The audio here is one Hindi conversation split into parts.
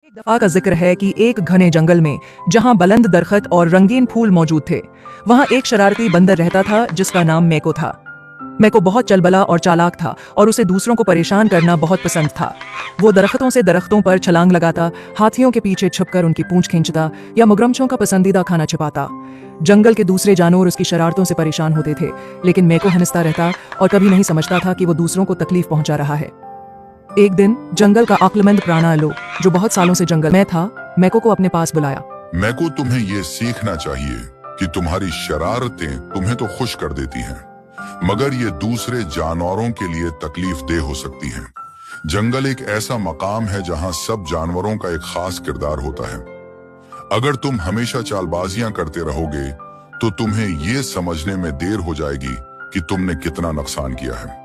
एक दफा का जिक्र है कि एक घने जंगल में जहां बुलंद दरख्त और रंगीन फूल मौजूद थे, वहां एक शरारती बंदर रहता था जिसका नाम मैको था। मैको बहुत चलबला और चालाक था और उसे दूसरों को परेशान करना बहुत पसंद था। वो दरख्तों से दरख्तों पर छलांग लगाता, हाथियों के पीछे छुपकर उनकी पूंछ खींचता या मगरमच्छों का पसंदीदा खाना छिपाता। जंगल के दूसरे जानवर उसकी शरारतों से परेशान होते थे, लेकिन मैको हंसता रहता और कभी नहीं समझता था कि वो दूसरों को तकलीफ पहुंचा रहा है। एक दिन जंगल का अक्लमंद प्राणी अल्लू, जो बहुत सालों से जंगल में था, मैको को अपने पास बुलाया। मैको, तुम्हें ये सीखना चाहिए कि तुम्हारी शरारतें तुम्हें तो खुश कर देती हैं, मगर ये दूसरे जानवरों के लिए तकलीफ दे हो सकती हैं। जंगल एक ऐसा मकाम है जहां सब जानवरों का एक खास किरदार होता है। अगर तुम हमेशा चालबाजियां करते रहोगे तो तुम्हें ये समझने में देर हो जाएगी कि तुमने कितना नुकसान किया है।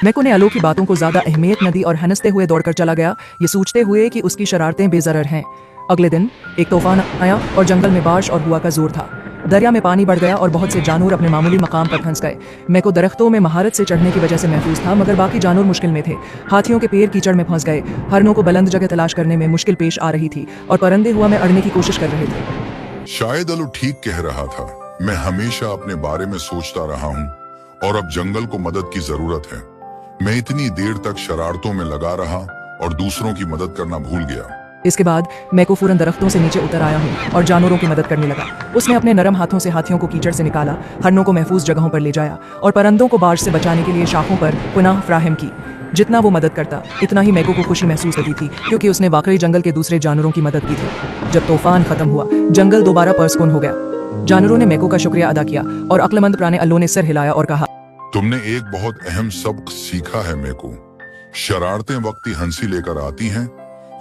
मैको ने अल्लू की बातों को ज्यादा अहमियत न दी और हंसते हुए दौड़कर चला गया, ये सोचते हुए कि उसकी शरारतें बेजरर हैं। अगले दिन एक तूफान आया और जंगल में बारिश और हवा का जोर था। दरिया में पानी बढ़ गया और बहुत से जानवर अपने मामूली मकाम पर फंस गए। मैको दरख्तों में महारत से चढ़ने की वजह से महफूज था, मगर बाकी जानवर मुश्किल में थे। हाथियों के पैर कीचड़ में फंस गए, हरनों को बुलंद जगह तलाश करने में मुश्किल पेश आ रही थी और परिंदे हवा में अड़ने की कोशिश कर रहे थे। शायद अल्लू ठीक कह रहा था। मैं हमेशा अपने बारे में सोचता रहा हूँ और अब जंगल को मदद की जरूरत है। मैं इतनी देर तक शरारतों में लगा रहा और दूसरों की मदद करना भूल गया। इसके बाद मैको फौरन दरख्तों से नीचे उतर आया हूँ और जानवरों की मदद करने लगा। उसने अपने नरम हाथों से हाथियों को कीचड़ से निकाला, हरनों को महफूज जगहों पर ले जाया और परिंदों को बारिश से बचाने के लिए शाखों पर पुनः फ्राहम की। जितना वो मदद करता, इतना ही मैको को खुशी महसूस होती थी, क्योंकि उसने वाकई जंगल के दूसरे जानवरों की मदद की थी। जब तूफान खत्म हुआ, जंगल दोबारा पुरसुकून हो गया। जानवरों ने मैको का शुक्रिया अदा किया और अक्लमंद प्राणी अल्लू ने सर हिलाया और कहा, तुमने एक बहुत अहम सबक सीखा है मैको। शरारतें वक्ती हंसी लेकर आती हैं,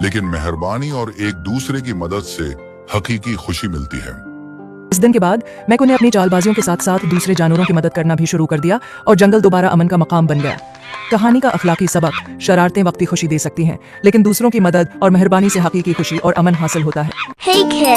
लेकिन मेहरबानी और एक दूसरे की मदद से हकीकी खुशी मिलती है। इस दिन के बाद मैको ने अपनी चालबाजियों के साथ साथ दूसरे जानवरों की मदद करना भी शुरू कर दिया और जंगल दोबारा अमन का मकाम बन गया। कहानी का अखलाकी सबक: शरारतें वक्ती खुशी दे सकती हैं, लेकिन दूसरों की मदद और मेहरबानी से हकीकी खुशी और अमन हासिल होता है। Hey kids!